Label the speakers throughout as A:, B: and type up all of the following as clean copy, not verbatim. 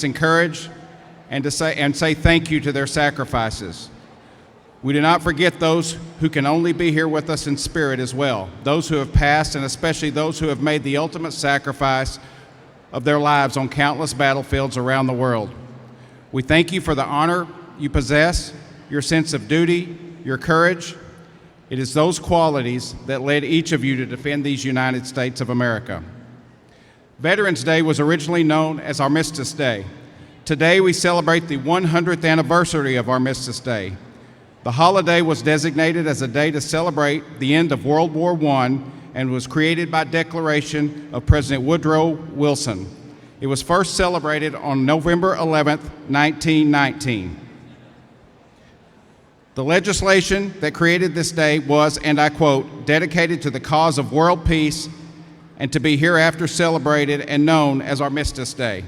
A: encourage and say thank you to their sacrifices. We do not forget those who can only be here with us in spirit as well, those who have passed, and especially those who have made the ultimate sacrifice of their lives on countless battlefields around the world. We thank you for the honor you possess, your sense of duty, your courage. It is those qualities that led each of you to defend these United States of America. Veterans Day was originally known as Armistice Day. Today we celebrate the 100th anniversary of Armistice Day. The holiday was designated as a day to celebrate the end of World War I and was created by declaration of President Woodrow Wilson. It was first celebrated on November 11, 1919. The legislation that created this day was, and I quote, dedicated to the cause of world peace and to be hereafter celebrated and known as Armistice Day.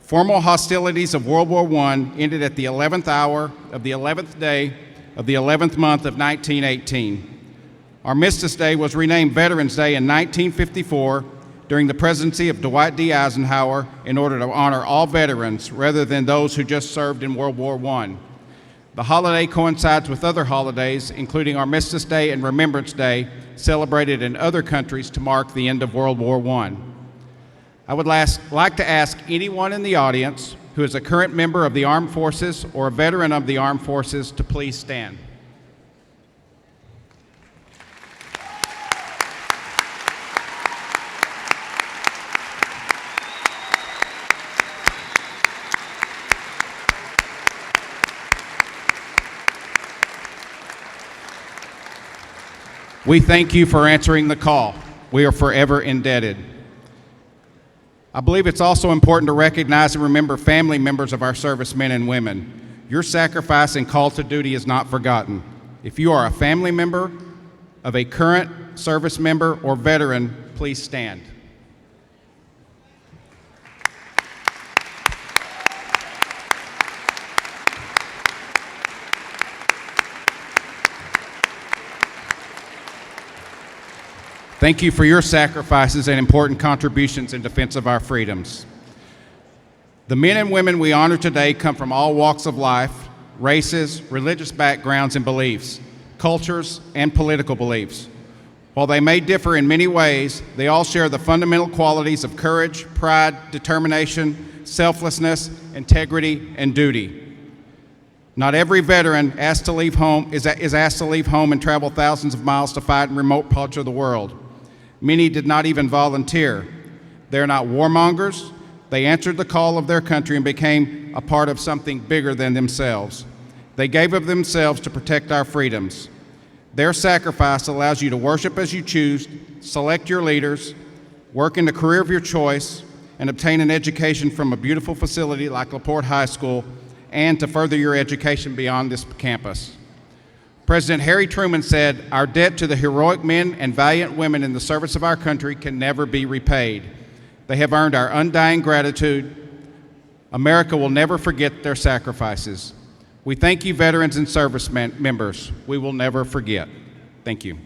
A: Formal hostilities of World War I ended at the 11th hour of the 11th day of the 11th month of 1918. Armistice Day was renamed Veterans Day in 1954 during the presidency of Dwight D. Eisenhower in order to honor all veterans rather than those who just served in World War I. The holiday coincides with other holidays, including Armistice Day and Remembrance Day, celebrated in other countries to mark the end of World War I. I would like to ask anyone in the audience who is a current member of the Armed Forces or a veteran of the Armed Forces to please stand. We thank you for answering the call. We are forever indebted. I believe it's also important to recognize and remember family members of our servicemen and women. Your sacrifice and call to duty is not forgotten. If you are a family member of a current service member or veteran, please stand. Thank you for your sacrifices and important contributions in defense of our freedoms. The men and women we honor today come from all walks of life, races, religious backgrounds and beliefs, cultures, and political beliefs. While they may differ in many ways, they all share the fundamental qualities of courage, pride, determination, selflessness, integrity, and duty. Not every veteran is asked to leave home and travel thousands of miles to fight in remote parts of the world. Many did not even volunteer. They're not warmongers. They answered the call of their country and became a part of something bigger than themselves. They gave of themselves to protect our freedoms. Their sacrifice allows you to worship as you choose, select your leaders, work in the career of your choice, and obtain an education from a beautiful facility like LaPorte High School, and to further your education beyond this campus. President Harry Truman said, "Our debt to the heroic men and valiant women in the service of our country can never be repaid. They have earned our undying gratitude. America will never forget their sacrifices." We thank you, veterans and service members. We will never forget. Thank you.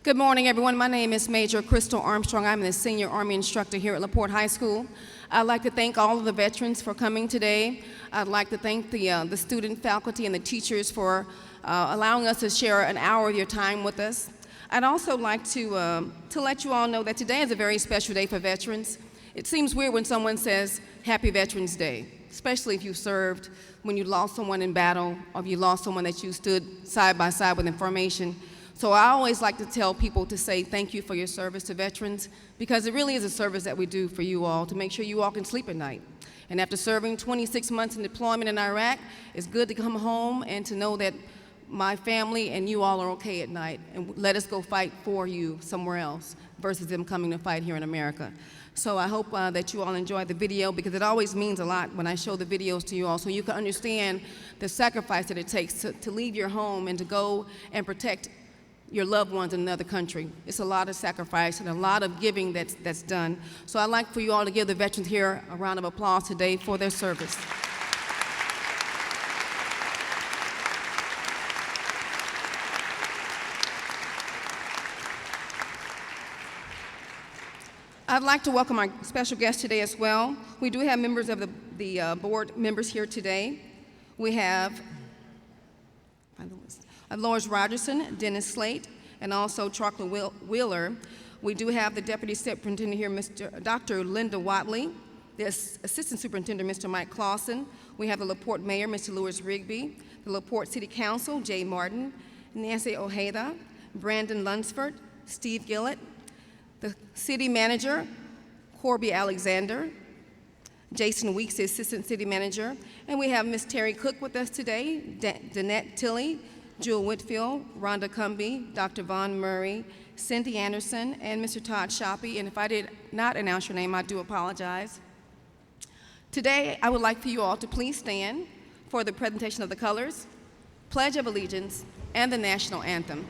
B: Good morning, everyone. My name is Major Crystal Armstrong. I'm the senior Army instructor here at LaPorte High School. I'd like to thank all of the veterans for coming today. I'd like to thank the student faculty and the teachers for allowing us to share an hour of your time with us. I'd also like to let you all know that today is a very special day for veterans. It seems weird when someone says Happy Veterans Day, especially if you served, when you lost someone in battle, or if you lost someone that you stood side by side with in formation. So I always like to tell people to say thank you for your service to veterans, because it really is a service that we do for you all to make sure you all can sleep at night. And after serving 26 months in deployment in Iraq, it's good to come home and to know that my family and you all are okay at night, and let us go fight for you somewhere else versus them coming to fight here in America. So I hope that you all enjoy the video, because it always means a lot when I show the videos to you all, so you can understand the sacrifice that it takes to leave your home and to go and protect your loved ones in another country. It's a lot of sacrifice and a lot of giving that's done. So I'd like for you all to give the veterans here a round of applause today for their service. I'd like to welcome our special guest today as well. We do have members of the board members here today. We have Lois Rogerson, Dennis Slate, and also Charlie Wheeler. We do have the Deputy Superintendent here, Dr. Linda Watley, the Assistant Superintendent, Mr. Mike Clausen. We have the LaPorte Mayor, Mr. Louis Rigby, the LaPorte City Council, Jay Martin, Nancy Ojeda, Brandon Lunsford, Steve Gillett, the City Manager, Corby Alexander, Jason Weeks, the Assistant City Manager, and we have Ms. Terry Cook with us today, Danette Tilley, Jewel Whitfield, Rhonda Cumbie, Dr. Vaughn Murray, Cindy Anderson, and Mr. Todd Shoppy. And if I did not announce your name, I do apologize. Today, I would like for you all to please stand for the presentation of the colors, Pledge of Allegiance, and the National Anthem.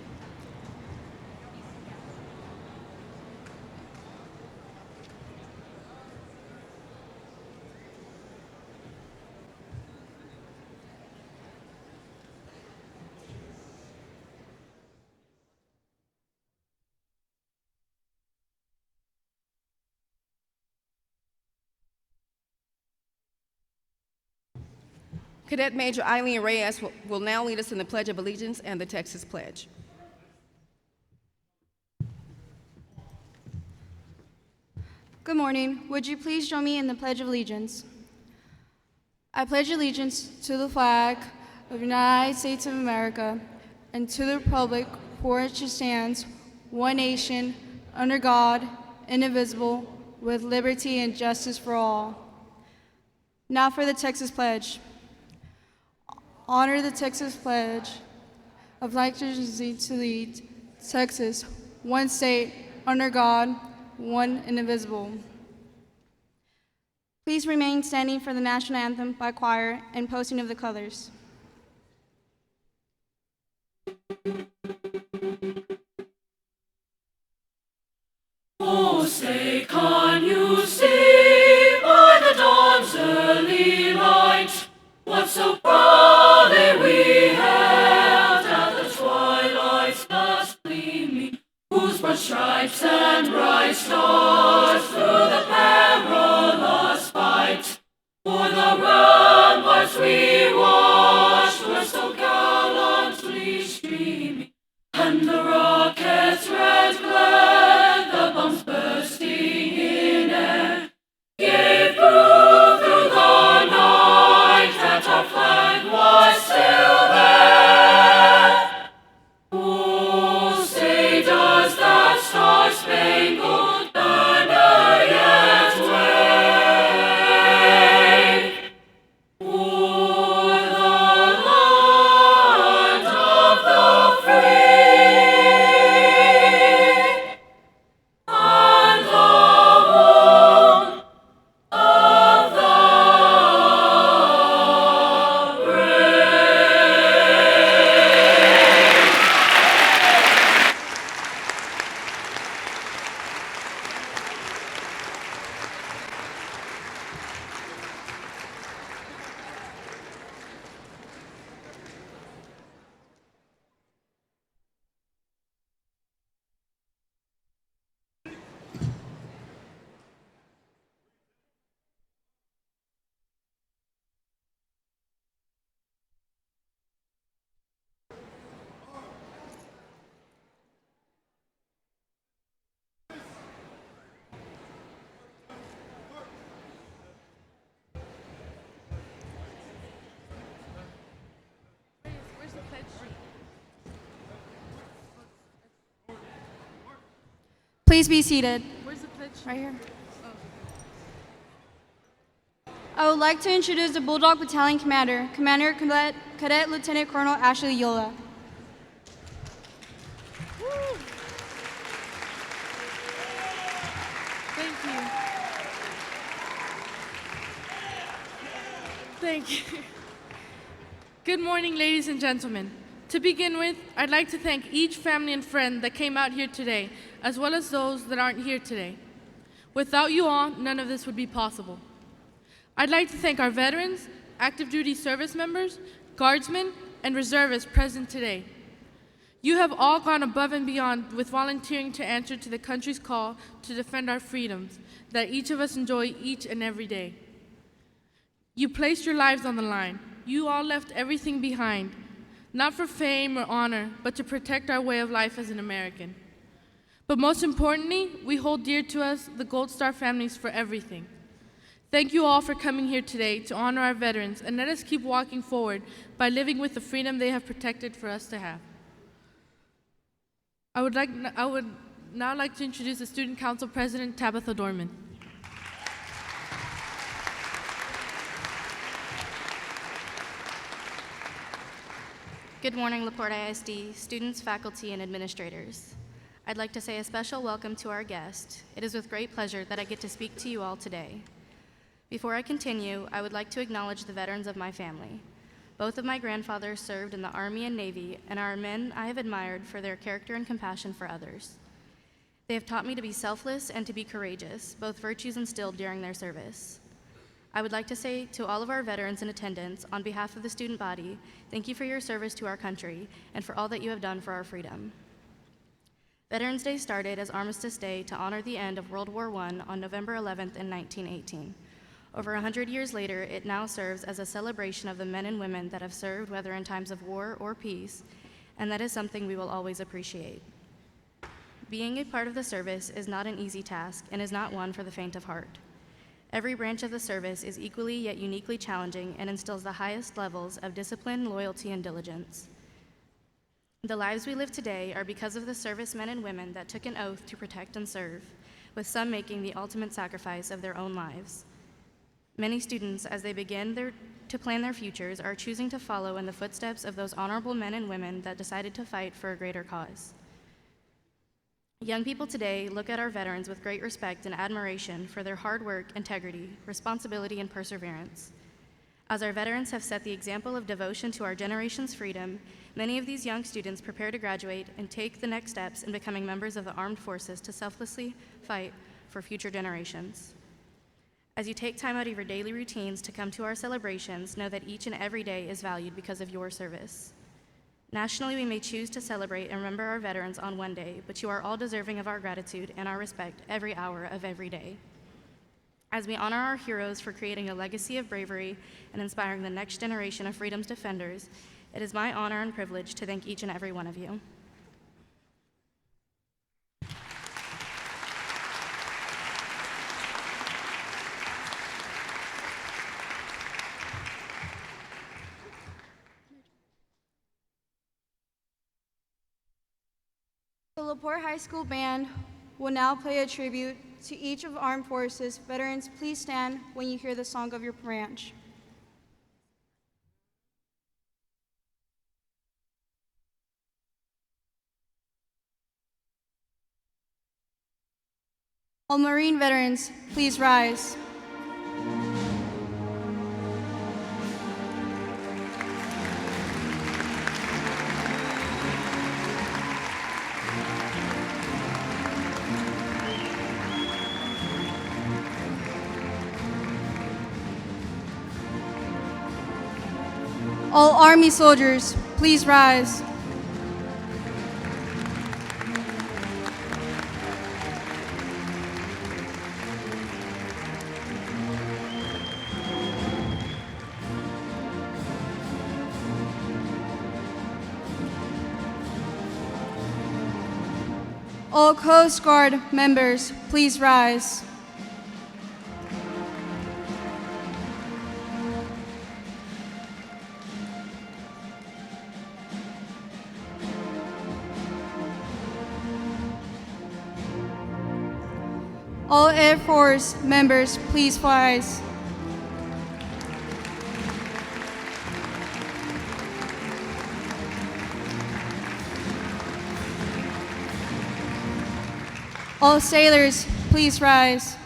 B: Cadet Major Eileen Reyes will now lead us in the Pledge of Allegiance and the Texas Pledge.
C: Good morning. Would you please join me in the Pledge of Allegiance? I pledge allegiance to the flag of the United States of America and to the republic for which it stands, one nation, under God, indivisible, with liberty and justice for all. Now for the Texas Pledge. Honor the Texas Pledge of allegiance to lead Texas, one state, under God, one and indivisible. Please remain standing for the national anthem by choir and posting of the colors.
D: Oh, say, can you see by the dawn's early light what so proudly we hailed at the twilight's last gleaming, whose broad stripes and bright stars through the perilous fight o'er the ramparts we watched were so gallantly streaming,
C: Please be seated.
E: Where's the pledge?
C: Right here. I would like to introduce the Bulldog Battalion Commander, Cadet Lieutenant Colonel Ashley Yola.
E: Thank you. Thank you. Good morning, ladies and gentlemen. To begin with, I'd like to thank each family and friend that came out here today, as well as those that aren't here today. Without you all, none of this would be possible. I'd like to thank our veterans, active duty service members, guardsmen, and reservists present today. You have all gone above and beyond with volunteering to answer to the country's call to defend our freedoms that each of us enjoy each and every day. You placed your lives on the line. You all left everything behind, not for fame or honor, but to protect our way of life as an American. But most importantly, we hold dear to us the Gold Star families for everything. Thank you all for coming here today to honor our veterans, and let us keep walking forward by living with the freedom they have protected for us to have. I would now like to introduce the Student Council President, Tabitha Dorman.
F: Good morning, LaPorte ISD, students, faculty, and administrators. I'd like to say a special welcome to our guest. It is with great pleasure that I get to speak to you all today. Before I continue, I would like to acknowledge the veterans of my family. Both of my grandfathers served in the Army and Navy and are men I have admired for their character and compassion for others. They have taught me to be selfless and to be courageous, both virtues instilled during their service. I would like to say to all of our veterans in attendance, on behalf of the student body, thank you for your service to our country and for all that you have done for our freedom. Veterans Day started as Armistice Day to honor the end of World War I on November 11th in 1918. Over 100 years later, it now serves as a celebration of the men and women that have served, whether in times of war or peace, and that is something we will always appreciate. Being a part of the service is not an easy task and is not one for the faint of heart. Every branch of the service is equally yet uniquely challenging and instills the highest levels of discipline, loyalty, and diligence. The lives we live today are because of the servicemen and women that took an oath to protect and serve, with some making the ultimate sacrifice of their own lives. Many students, as they begin to plan their futures, are choosing to follow in the footsteps of those honorable men and women that decided to fight for a greater cause. Young people today look at our veterans with great respect and admiration for their hard work, integrity, responsibility, and perseverance. As our veterans have set the example of devotion to our generation's freedom, many of these young students prepare to graduate and take the next steps in becoming members of the armed forces to selflessly fight for future generations. As you take time out of your daily routines to come to our celebrations, know that each and every day is valued because of your service. Nationally, we may choose to celebrate and remember our veterans on one day, but you are all deserving of our gratitude and our respect every hour of every day. As we honor our heroes for creating a legacy of bravery and inspiring the next generation of freedom's defenders, it is my honor and privilege to thank each and every one of you.
C: The LaPorte High School Band will now play a tribute to each of Armed Forces veterans. Please stand when you hear the song of your branch. All Marine veterans, please rise. All Army soldiers, please rise. All Coast Guard members, please rise. All Air Force members, please rise. All sailors, please rise.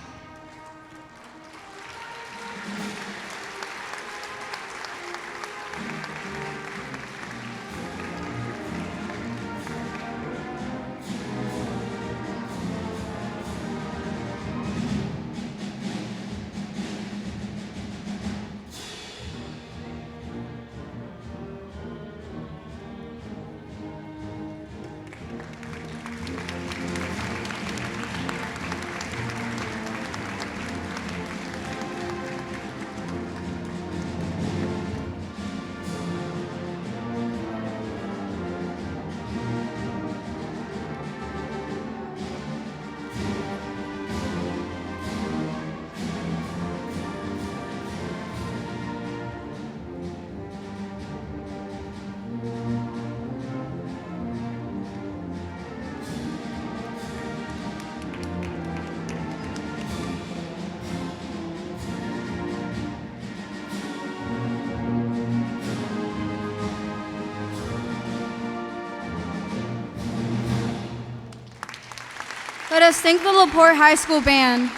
C: Let us thank the LaPorte High School Band.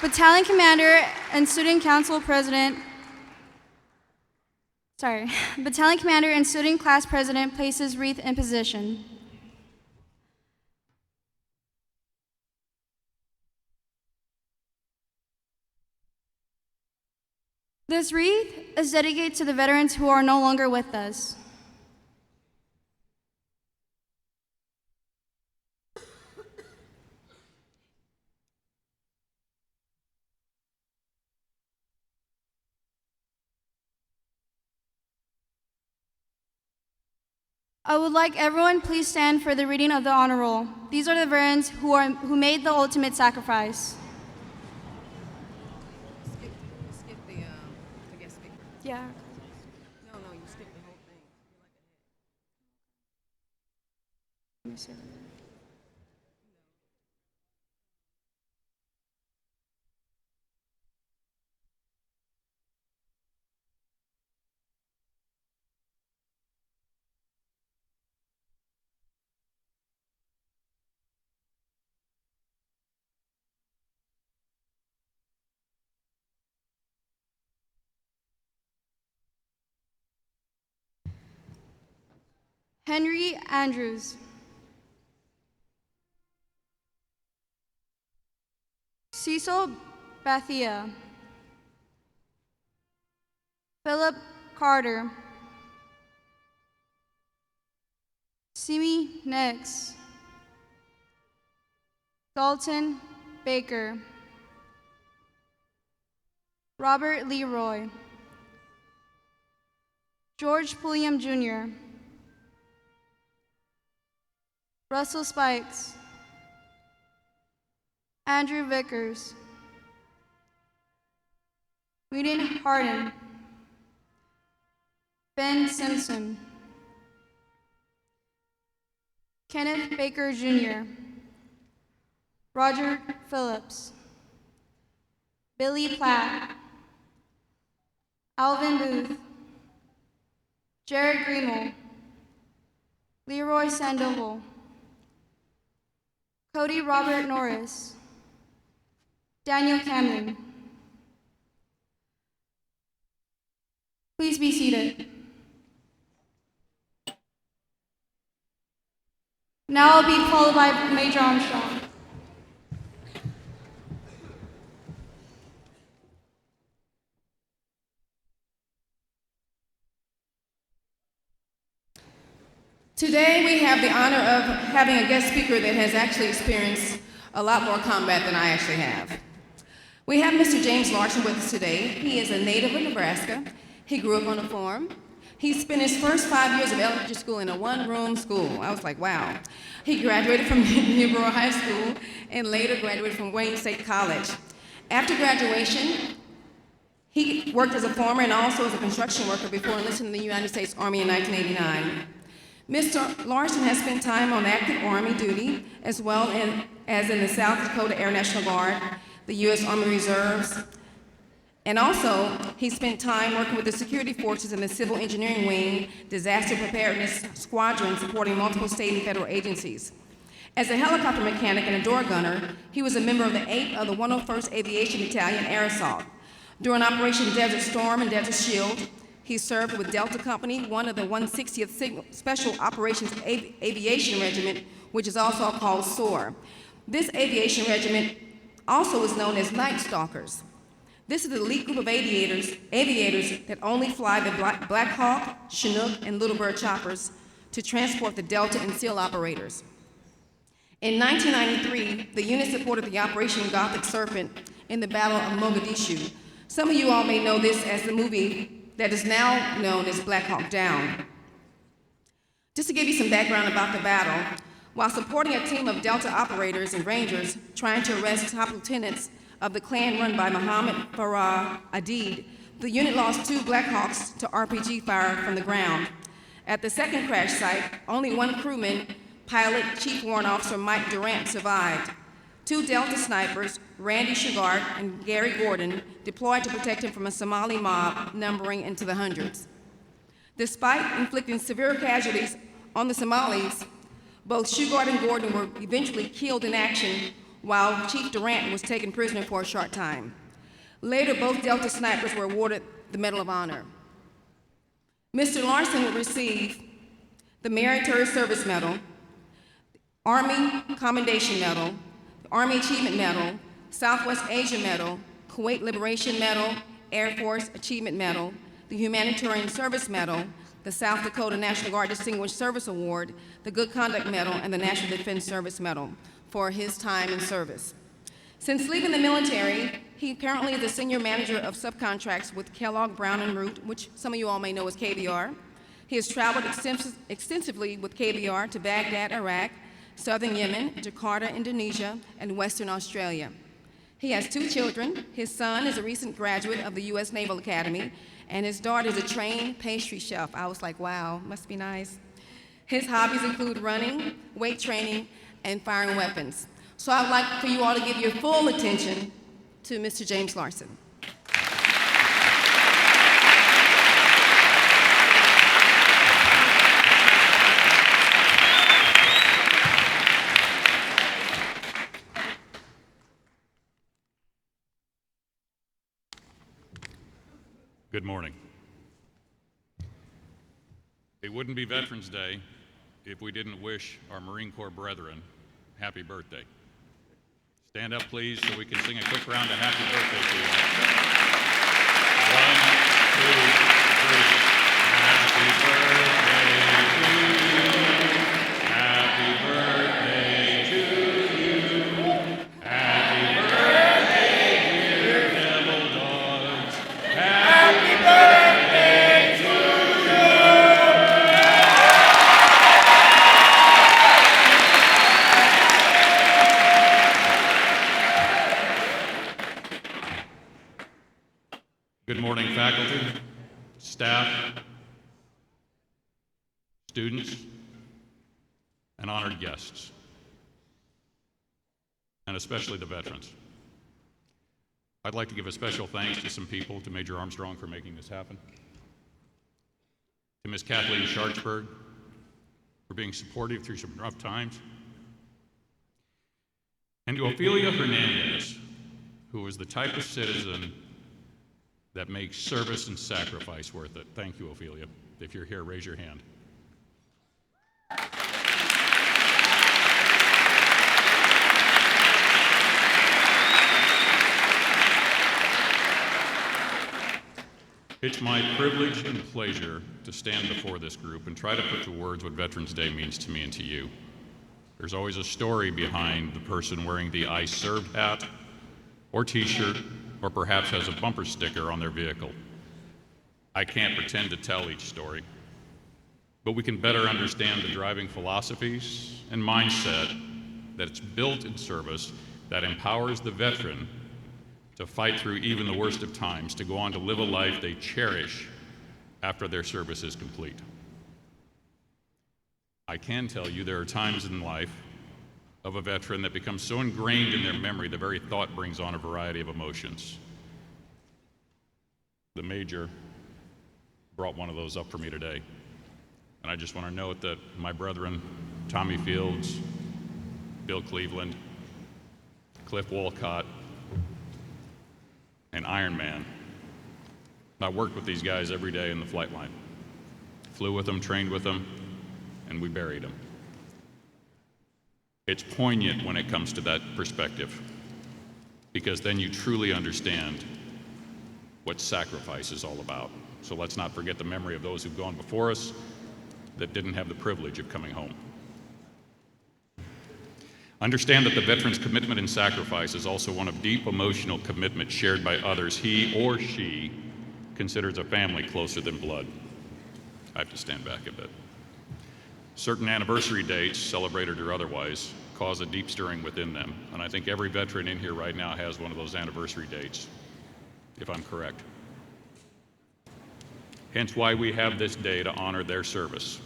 C: Battalion Commander and Student Council President, Battalion Commander and Student Class President places wreath in position. This wreath is dedicated to the veterans who are no longer with us. I would like everyone please stand for the reading of the honor roll. These are the veterans who made the ultimate sacrifice.
B: Skip the guest speaker.
C: Yeah.
B: No, you skip the whole thing.
C: Let me see. Henry Andrews. Cecil Bathia. Philip Carter. Simi Nix. Dalton Baker. Robert Leroy. George Pulliam Jr. Russell Spikes. Andrew Vickers. Whedon Hardin. Ben Simpson. Kenneth Baker Jr. Roger Phillips. Billy Platt. Alvin Booth. Jared Greenwell. Leroy Sandoval. Cody Robert Norris. Daniel Camlin. Please be seated. Now I'll be followed by Major Armstrong.
B: Today we have the honor of having a guest speaker that has actually experienced a lot more combat than I actually have. We have Mr. James Larson with us today. He is a native of Nebraska. He grew up on a farm. He spent his first 5 years of elementary school in a one-room school. I was like, wow. He graduated from Newborough High School and later graduated from Wayne State College. After graduation, he worked as a farmer and also as a construction worker before enlisting in the United States Army in 1989. Mr. Larson has spent time on active Army duty, as well as in the South Dakota Air National Guard, the U.S. Army Reserves, and also he spent time working with the security forces in the Civil Engineering Wing, Disaster Preparedness Squadron, supporting multiple state and federal agencies. As a helicopter mechanic and a door gunner, he was a member of the 8th of the 101st Aviation Battalion Air Assault. During Operation Desert Storm and Desert Shield, he served with Delta Company, one of the 160th Special Operations Aviation Regiment, which is also called SOAR. This aviation regiment also is known as Night Stalkers. This is the elite group of aviators that only fly the Black Hawk, Chinook, and Little Bird choppers to transport the Delta and SEAL operators. In 1993, the unit supported the Operation Gothic Serpent in the Battle of Mogadishu. Some of you all may know this as the movie that is now known as Black Hawk Down. Just to give you some background about the battle, while supporting a team of Delta operators and Rangers trying to arrest top lieutenants of the Klan run by Muhammad Farah Aidid, the unit lost 2 Black Hawks to RPG fire from the ground. At the second crash site, only one crewman, pilot Chief Warrant Officer Mike Durant, survived. 2 Delta snipers, Randy Shugart and Gary Gordon, deployed to protect him from a Somali mob numbering into the hundreds. Despite inflicting severe casualties on the Somalis, both Shugart and Gordon were eventually killed in action, while Chief Durant was taken prisoner for a short time. Later, both Delta snipers were awarded the Medal of Honor. Mr. Larson would receive the Military Service Medal, Army Commendation Medal, Army Achievement Medal, Southwest Asia Medal, Kuwait Liberation Medal, Air Force Achievement Medal, the Humanitarian Service Medal, the South Dakota National Guard Distinguished Service Award, the Good Conduct Medal, and the National Defense Service Medal for his time in service. Since leaving the military, he currently is the senior manager of subcontracts with Kellogg Brown & Root, which some of you all may know as KBR. He has traveled extensively with KBR to Baghdad, Iraq, southern Yemen, Jakarta, Indonesia, and Western Australia. He has 2 children. His son is a recent graduate of the U.S. Naval Academy, and his daughter is a trained pastry chef. I was like, wow, must be nice. His hobbies include running, weight training, and firing weapons. So I would like for you all to give your full attention to Mr. James Larson.
G: Good morning. It wouldn't be Veterans Day if we didn't wish our Marine Corps brethren happy birthday. Stand up, please, so we can sing a quick round of happy birthday to you. 1, 2, 3. Happy birthday to you. Happy birthday, dear devil dogs. Happy birthday to you. Good morning, faculty, staff, students, and honored guests, and especially the veterans. I'd like to give a special thanks to some people, to Major Armstrong for making this happen, to Ms. Kathleen Sharpsburg for being supportive through some rough times, and to Ophelia Hernandez, who was the type of citizen that makes service and sacrifice worth it. Thank you, Ophelia. If you're here, raise your hand. It's my privilege and pleasure to stand before this group and try to put to words what Veterans Day means to me and to you. There's always a story behind the person wearing the I served hat or t-shirt, or perhaps has a bumper sticker on their vehicle. I can't pretend to tell each story, but we can better understand the driving philosophies and mindset that's built in service that empowers the veteran to fight through even the worst of times, to go on to live a life they cherish after their service is complete. I can tell you there are times in life of a veteran that becomes so ingrained in their memory, the very thought brings on a variety of emotions. The Major brought one of those up for me today. And I just want to note that my brethren, Tommy Fields, Bill Cleveland, Cliff Wolcott, and Iron Man, I worked with these guys every day in the flight line. Flew with them, trained with them, and we buried them. It's poignant when it comes to that perspective, because then you truly understand what sacrifice is all about. So let's not forget the memory of those who've gone before us that didn't have the privilege of coming home. Understand that the veteran's commitment and sacrifice is also one of deep emotional commitment shared by others he or she considers a family closer than blood. I have to stand back a bit. Certain anniversary dates, celebrated or otherwise, cause a deep stirring within them. And I think every veteran in here right now has one of those anniversary dates, if I'm correct. Hence why we have this day to honor their service.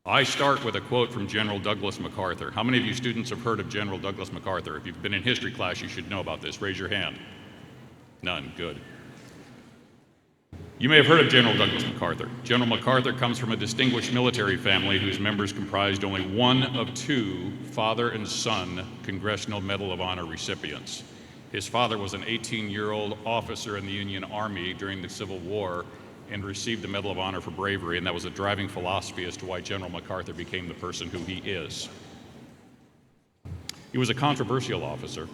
G: I start with a quote from General Douglas MacArthur. How many of you students have heard of General Douglas MacArthur? If you've been in history class, you should know about this. Raise your hand. None. Good. You may have heard of General Douglas MacArthur. General MacArthur comes from a distinguished military family whose members comprised only one of two father and son Congressional Medal of Honor recipients. His father was an 18-year-old officer in the Union Army during the Civil War and received the Medal of Honor for bravery, and that was a driving philosophy as to why General MacArthur became the person who he is. He was a controversial officer,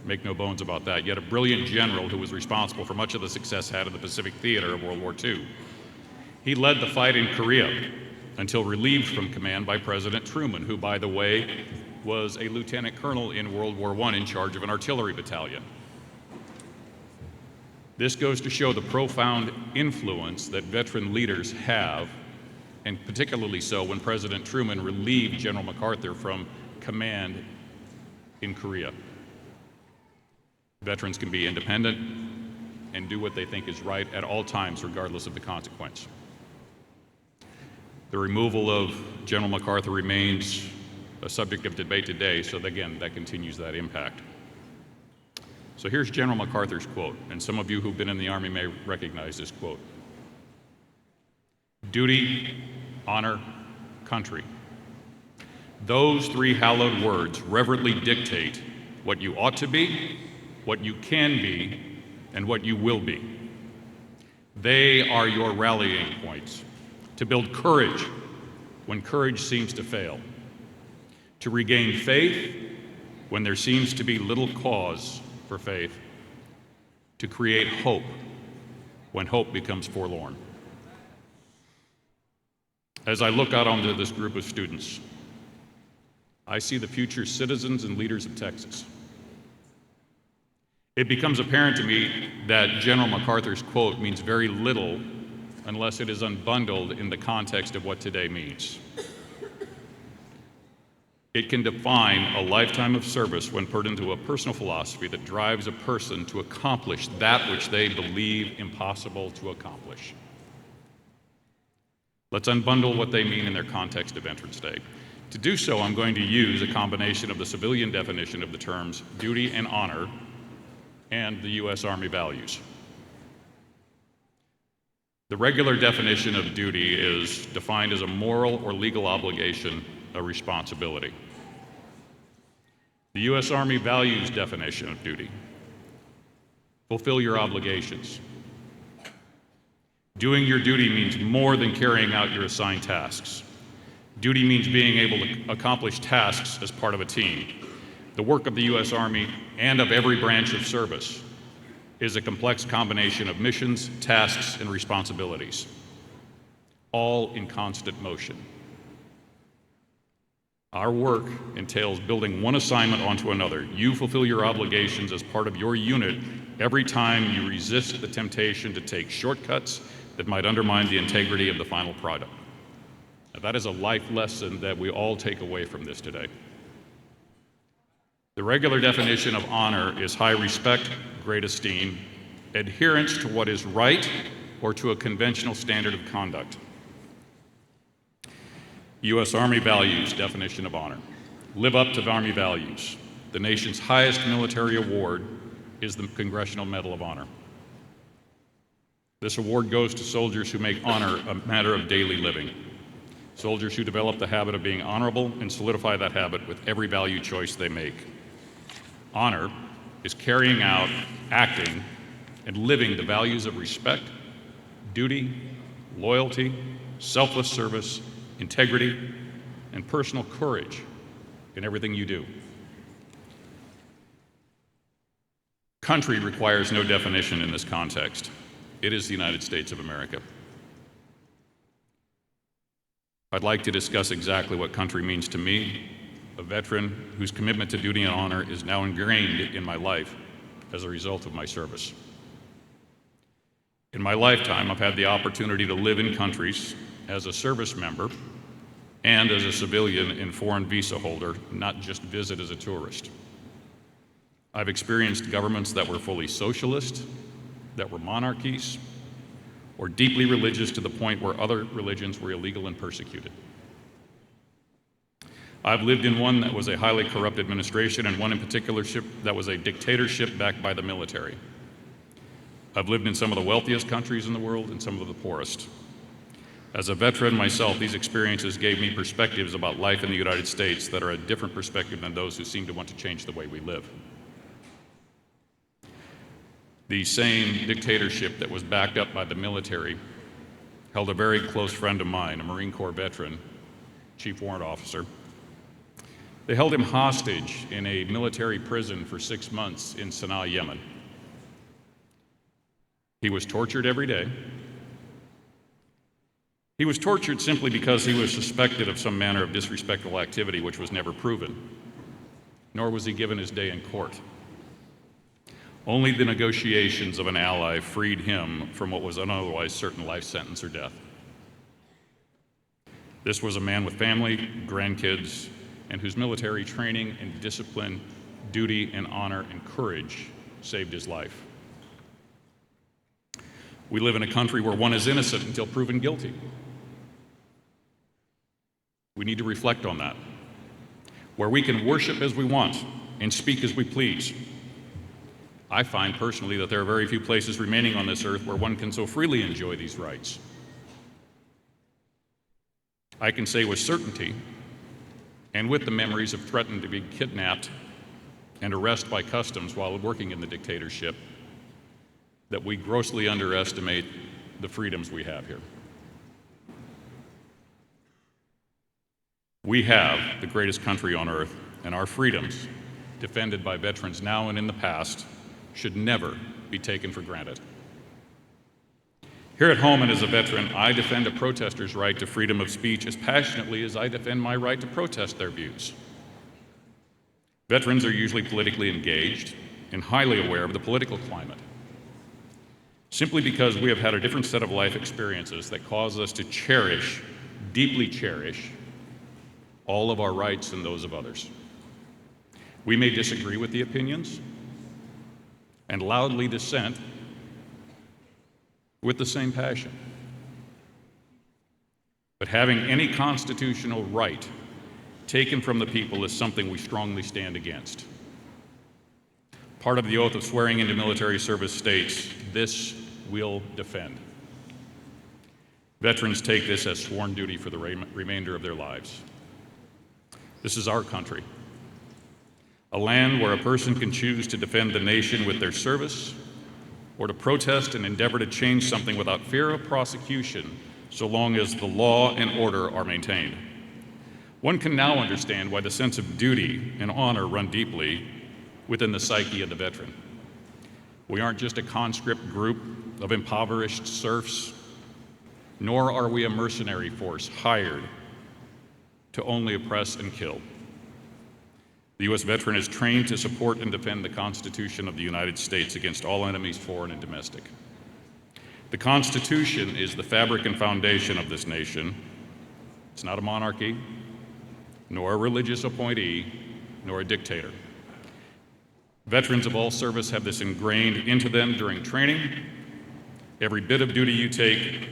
G: make no bones about that, yet a brilliant general who was responsible for much of the success had in the Pacific theater of World War II. He led the fight in Korea until relieved from command by President Truman, who, by the way, was a lieutenant colonel in World War I in charge of an artillery battalion. This goes to show the profound influence that veteran leaders have, and particularly so when President Truman relieved General MacArthur from command in Korea. Veterans can be independent and do what they think is right at all times, regardless of the consequence. The removal of General MacArthur remains a subject of debate today, so again, that continues that impact. So here's General MacArthur's quote, and some of you who've been in the Army may recognize this quote. Duty, honor, country. Those three hallowed words reverently dictate what you ought to be, what you can be, and what you will be. They are your rallying points to build courage when courage seems to fail, to regain faith when there seems to be little cause for faith, to create hope when hope becomes forlorn. As I look out onto this group of students, I see the future citizens and leaders of Texas. It becomes apparent to me that General MacArthur's quote means very little unless it is unbundled in the context of what today means. It can define a lifetime of service when put into a personal philosophy that drives a person to accomplish that which they believe impossible to accomplish. Let's unbundle what they mean in their context of Veterans Day. To do so, I'm going to use a combination of the civilian definition of the terms duty and honor and the U.S. Army values. The regular definition of duty is defined as a moral or legal obligation, a responsibility. The U.S. Army values definition of duty: fulfill your obligations. Doing your duty means more than carrying out your assigned tasks. Duty means being able to accomplish tasks as part of a team. The work of the U.S. Army and of every branch of service is a complex combination of missions, tasks, and responsibilities, all in constant motion. Our work entails building one assignment onto another. You fulfill your obligations as part of your unit every time you resist the temptation to take shortcuts that might undermine the integrity of the final product. Now, that is a life lesson that we all take away from this today. The regular definition of honor is high respect, great esteem, adherence to what is right or to a conventional standard of conduct. U.S. Army values definition of honor. Live up to Army values. The nation's highest military award is the Congressional Medal of Honor. This award goes to soldiers who make honor a matter of daily living. Soldiers who develop the habit of being honorable and solidify that habit with every value choice they make. Honor is carrying out, acting, and living the values of respect, duty, loyalty, selfless service, integrity, and personal courage in everything you do. Country requires no definition in this context. It is the United States of America. I'd like to discuss exactly what country means to me, a veteran whose commitment to duty and honor is now ingrained in my life as a result of my service. In my lifetime, I've had the opportunity to live in countries as a service member and as a civilian and foreign visa holder, not just visit as a tourist. I've experienced governments that were fully socialist, that were monarchies, or deeply religious to the point where other religions were illegal and persecuted. I've lived in one that was a highly corrupt administration and one in particular that was a dictatorship backed by the military. I've lived in some of the wealthiest countries in the world and some of the poorest. As a veteran myself, these experiences gave me perspectives about life in the United States that are a different perspective than those who seem to want to change the way we live. The same dictatorship that was backed up by the military held a very close friend of mine, a Marine Corps veteran, chief warrant officer. They held him hostage in a military prison for 6 months in Sana'a, Yemen. He was tortured every day. He was tortured simply because he was suspected of some manner of disrespectful activity which was never proven, nor was he given his day in court. Only the negotiations of an ally freed him from what was an otherwise certain life sentence or death. This was a man with family, grandkids, and whose military training and discipline, duty and honor and courage saved his life. We live in a country where one is innocent until proven guilty. We need to reflect on that. Where we can worship as we want and speak as we please. I find personally that there are very few places remaining on this earth where one can so freely enjoy these rights. I can say with certainty, and with the memories of threatening to be kidnapped and arrested by customs while working in the dictatorship, that we grossly underestimate the freedoms we have here. We have the greatest country on earth, and our freedoms, defended by veterans now and in the past, should never be taken for granted. Here at home and as a veteran, I defend a protester's right to freedom of speech as passionately as I defend my right to protest their views. Veterans are usually politically engaged and highly aware of the political climate, simply because we have had a different set of life experiences that cause us to cherish, deeply cherish, all of our rights and those of others. We may disagree with the opinions and loudly dissent with the same passion. But having any constitutional right taken from the people is something we strongly stand against. Part of the oath of swearing into military service states, "This will defend." Veterans take this as sworn duty for the remainder of their lives. This is our country, a land where a person can choose to defend the nation with their service or to protest and endeavor to change something without fear of prosecution so long as the law and order are maintained. One can now understand why the sense of duty and honor run deeply within the psyche of the veteran. We aren't just a conscript group of impoverished serfs, nor are we a mercenary force hired to only oppress and kill. The U.S. veteran is trained to support and defend the Constitution of the United States against all enemies, foreign and domestic. The Constitution is the fabric and foundation of this nation. It's not a monarchy, nor a religious appointee, nor a dictator. Veterans of all service have this ingrained into them during training. Every bit of duty you take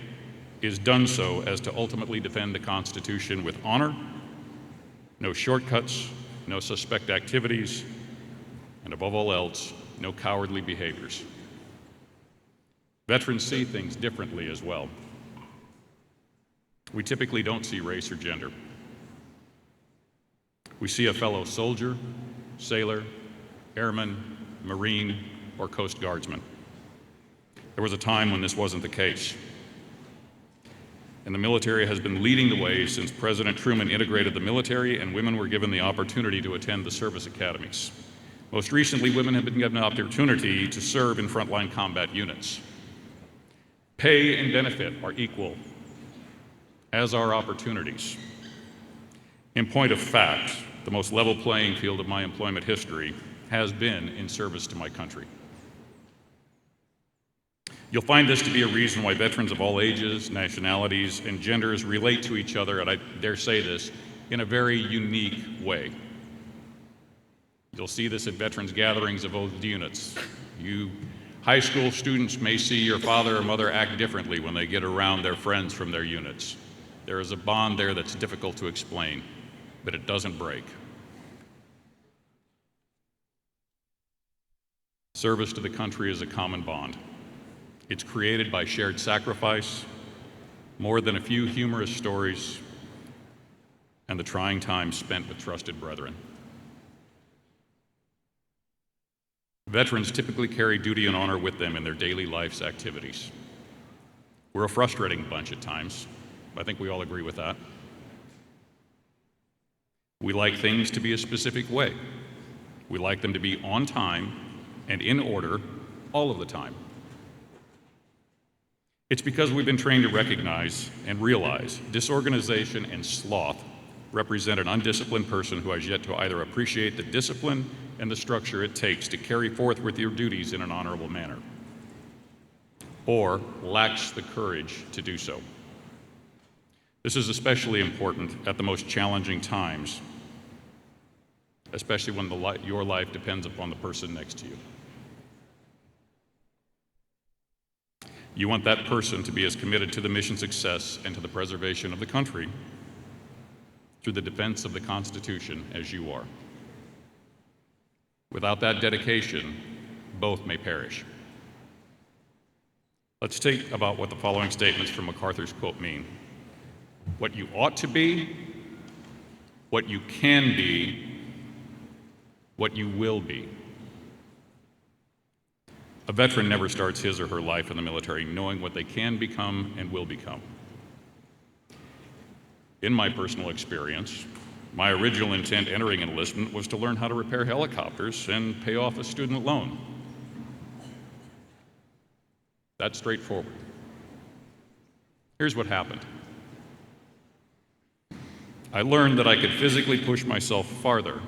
G: is done so as to ultimately defend the Constitution with honor, no shortcuts, no suspect activities, and above all else, no cowardly behaviors. Veterans see things differently as well. We typically don't see race or gender. We see a fellow soldier, sailor, airman, Marine, or Coast Guardsman. There was a time when this wasn't the case. And the military has been leading the way since President Truman integrated the military and women were given the opportunity to attend the service academies. Most recently, women have been given an opportunity to serve in frontline combat units. Pay and benefit are equal, as are opportunities. In point of fact, the most level playing field of my employment history has been in service to my country. You'll find this to be a reason why veterans of all ages, nationalities, and genders relate to each other, and I dare say this, in a very unique way. You'll see this at veterans gatherings of old units. You high school students may see your father or mother act differently when they get around their friends from their units. There is a bond there that's difficult to explain, but it doesn't break. Service to the country is a common bond. It's created by shared sacrifice, more than a few humorous stories, and the trying times spent with trusted brethren. Veterans typically carry duty and honor with them in their daily life's activities. We're a frustrating bunch at times. I think we all agree with that. We like things to be a specific way. We like them to be on time and in order all of the time. It's because we've been trained to recognize and realize disorganization and sloth represent an undisciplined person who has yet to either appreciate the discipline and the structure it takes to carry forth with your duties in an honorable manner, or lacks the courage to do so. This is especially important at the most challenging times, especially when your life depends upon the person next to you. You want that person to be as committed to the mission's success and to the preservation of the country through the defense of the Constitution as you are. Without that dedication, both may perish. Let's think about what the following statements from MacArthur's quote mean. What you ought to be, what you can be, what you will be. A veteran never starts his or her life in the military knowing what they can become and will become. In my personal experience, my original intent entering enlistment was to learn how to repair helicopters and pay off a student loan. That's straightforward. Here's what happened. I learned that I could physically push myself farther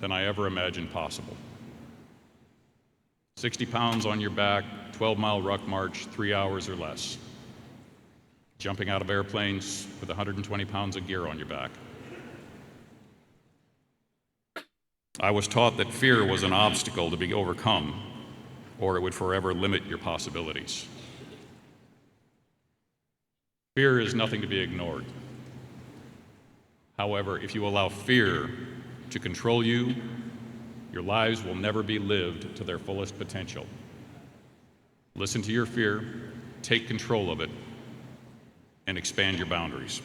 G: than I ever imagined possible. 60 pounds on your back, 12-mile ruck march, 3 hours or less. Jumping out of airplanes with 120 pounds of gear on your back. I was taught that fear was an obstacle to be overcome, or it would forever limit your possibilities. Fear is nothing to be ignored. However, if you allow fear to control you, your lives will never be lived to their fullest potential. Listen to your fear, take control of it, and expand your boundaries.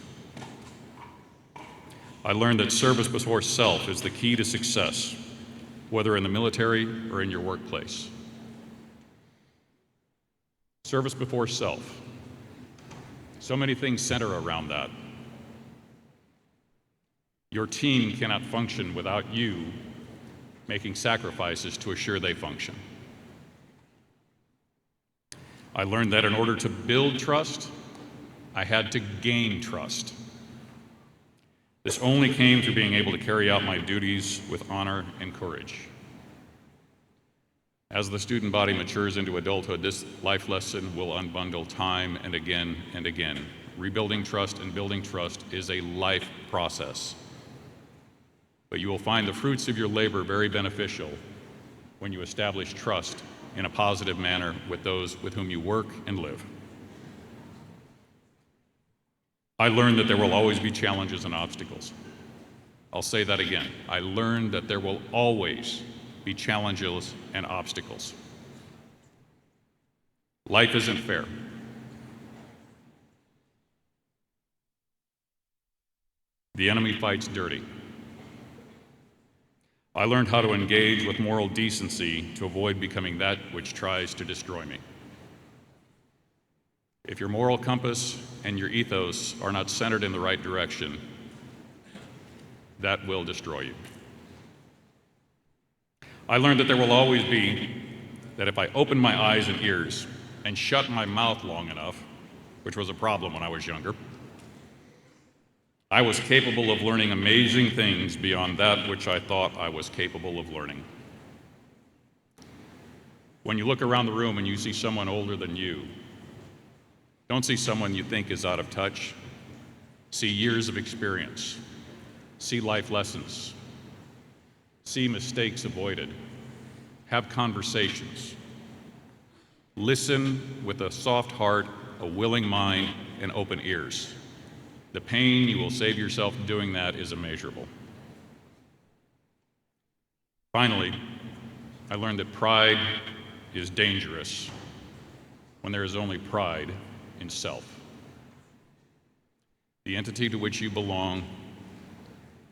G: I learned that service before self is the key to success, whether in the military or in your workplace. Service before self. So many things center around that. Your team cannot function without you making sacrifices to assure they function. I learned that in order to build trust, I had to gain trust. This only came through being able to carry out my duties with honor and courage. As the student body matures into adulthood, this life lesson will unbundle time and again and again. Rebuilding trust and building trust is a life process. But you will find the fruits of your labor very beneficial when you establish trust in a positive manner with those with whom you work and live. I learned that there will always be challenges and obstacles. I'll say that again. I learned that there will always be challenges and obstacles. Life isn't fair. The enemy fights dirty. I learned how to engage with moral decency to avoid becoming that which tries to destroy me. If your moral compass and your ethos are not centered in the right direction, that will destroy you. I learned that there will always be, that if I open my eyes and ears and shut my mouth long enough, which was a problem when I was younger, I was capable of learning amazing things beyond that which I thought I was capable of learning. When you look around the room and you see someone older than you, don't see someone you think is out of touch. See years of experience. See life lessons. See mistakes avoided. Have conversations. Listen with a soft heart, a willing mind, and open ears. The pain you will save yourself doing that is immeasurable. Finally, I learned that pride is dangerous when there is only pride in self. The entity to which you belong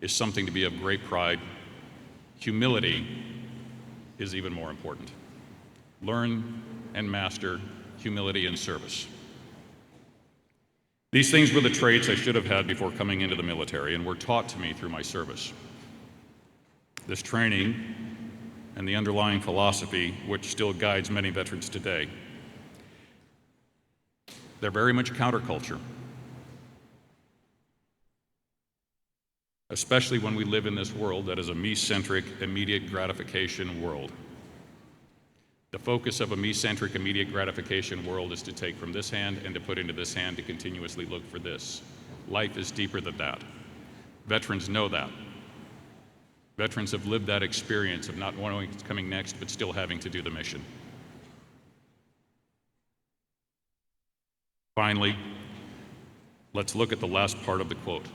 G: is something to be of great pride. Humility is even more important. Learn and master humility and service. These things were the traits I should have had before coming into the military and were taught to me through my service. This training and the underlying philosophy, which still guides many veterans today, they're very much counterculture, especially when we live in this world that is a me-centric, immediate gratification world. The focus of a me-centric, immediate gratification world is to take from this hand and to put into this hand to continuously look for this. Life is deeper than that. Veterans know that. Veterans have lived that experience of not knowing what's coming next, but still having to do the mission. Finally, let's look at the last part of the quote.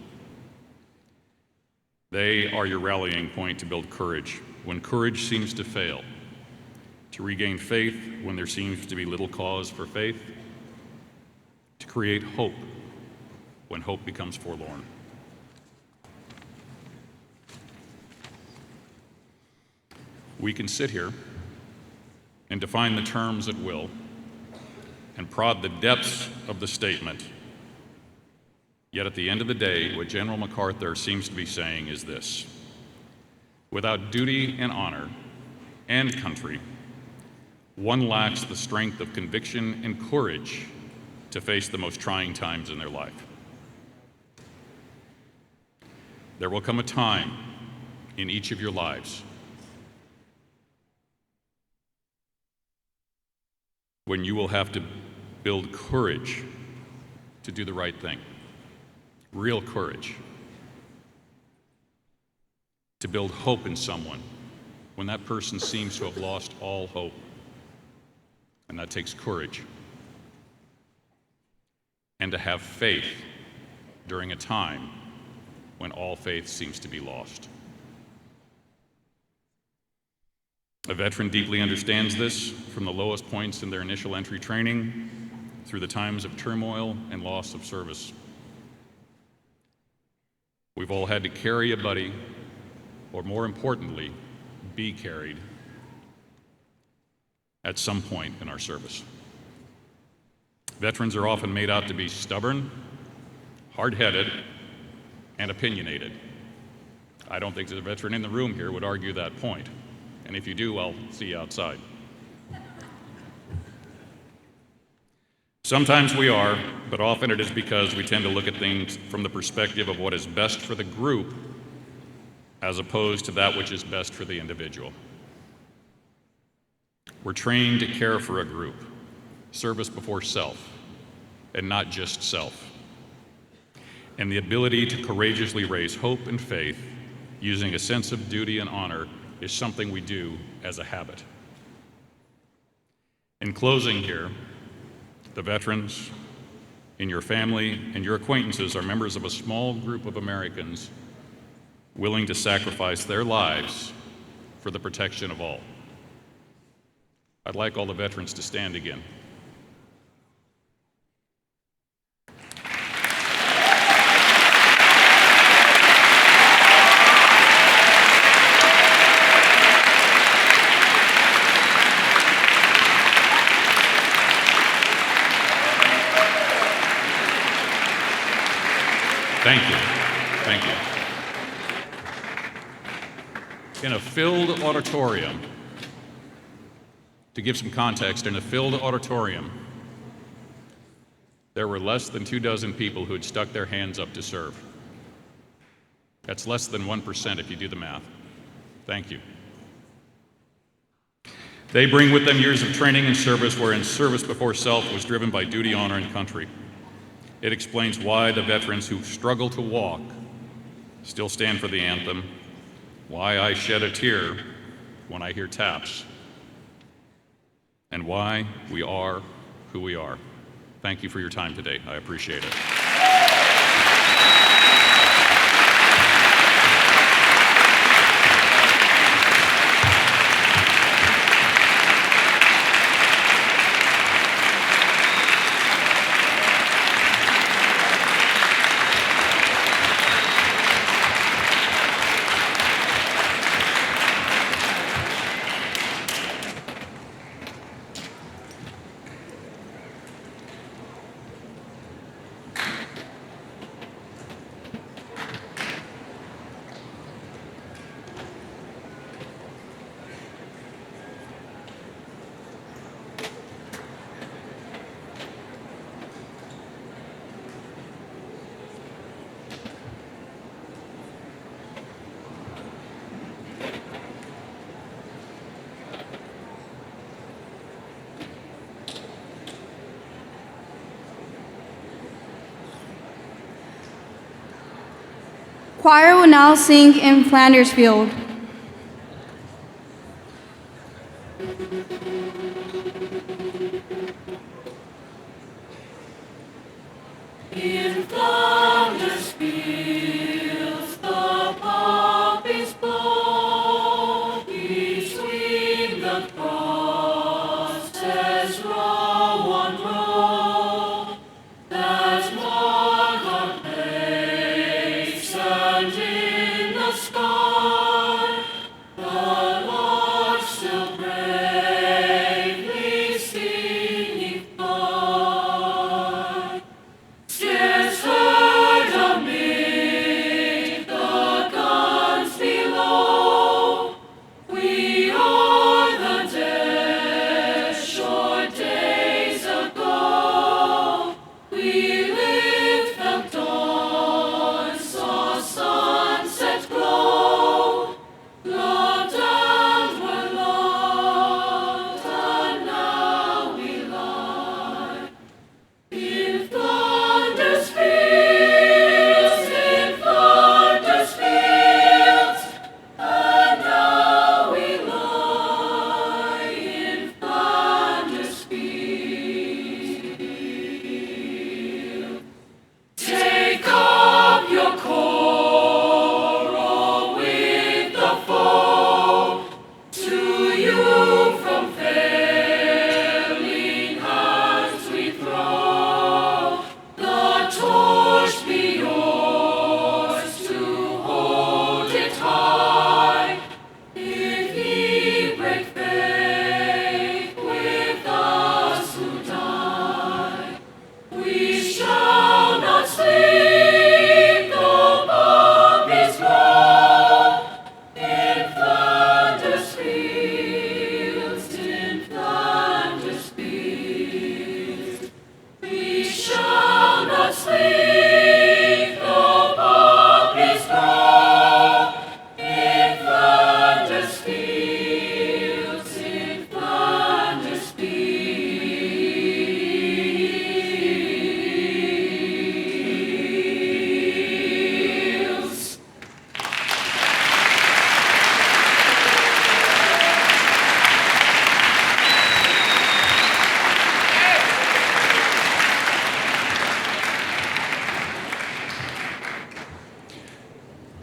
G: They are your rallying point to build courage when courage seems to fail, to regain faith when there seems to be little cause for faith, to create hope when hope becomes forlorn. We can sit here and define the terms at will and prod the depths of the statement. Yet at the end of the day, what General MacArthur seems to be saying is this: without duty and honor and country, one lacks the strength of conviction and courage to face the most trying times in their life. There will come a time in each of your lives when you will have to build courage to do the right thing. Real courage. To build hope in someone when that person seems to have lost all hope. And that takes courage. And to have faith during a time when all faith seems to be lost. A veteran deeply understands this from the lowest points in their initial entry training through the times of turmoil and loss of service. We've all had to carry a buddy, or more importantly, be carried at some point in our service. Veterans are often made out to be stubborn, hard-headed, and opinionated. I don't think there's a veteran in the room here would argue that point. And if you do, I'll see you outside. Sometimes we are, but often it is because we tend to look at things from the perspective of what is best for the group as opposed to that which is best for the individual. We're trained to care for a group, service before self, and not just self. And the ability to courageously raise hope and faith using a sense of duty and honor is something we do as a habit. In closing here, the veterans, in your family, and your acquaintances are members of a small group of Americans willing to sacrifice their lives for the protection of all. I'd like all the veterans to stand again. Thank you. Thank you. In a filled auditorium, to give some context, in a filled auditorium, there were less than 24 people who had stuck their hands up to serve. That's less than 1% if you do the math. Thank you. They bring with them years of training and service wherein service before self was driven by duty, honor, and country. It explains why the veterans who struggle to walk still stand for the anthem, why I shed a tear when I hear taps, and why we are who we are. Thank you for your time today. I appreciate it.
C: Choir will now sing in Flanders Field.
D: In Flanders fields the poppies blow, between the crosses row on row, that mark our place, and in the sky the lark still bravely singing fly. Scarce heard amid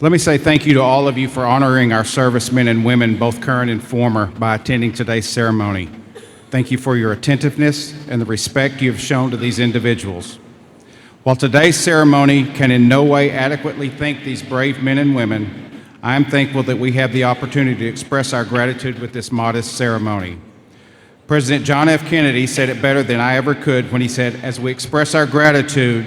A: Let me say thank you to all of you for honoring our servicemen and women, both current and former, by attending today's ceremony. Thank you for your attentiveness and the respect you have shown to these individuals. While today's ceremony can in no way adequately thank these brave men and women, I am thankful that we have the opportunity to express our gratitude with this modest ceremony. President John F. Kennedy said it better than I ever could when he said, "As we express our gratitude,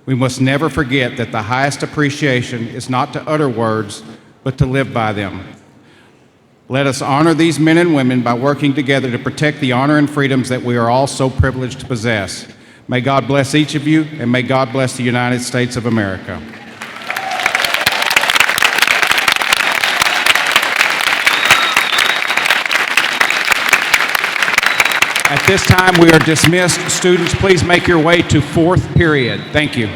A: we must never forget that the highest appreciation is not to utter words, but to live by them." Let us honor these men and women by working together to protect the honor and freedoms that we are all so privileged to possess. May God bless each of you, and may God bless the United States of America. At this time, we are dismissed. Students, please make your way to fourth period. Thank you.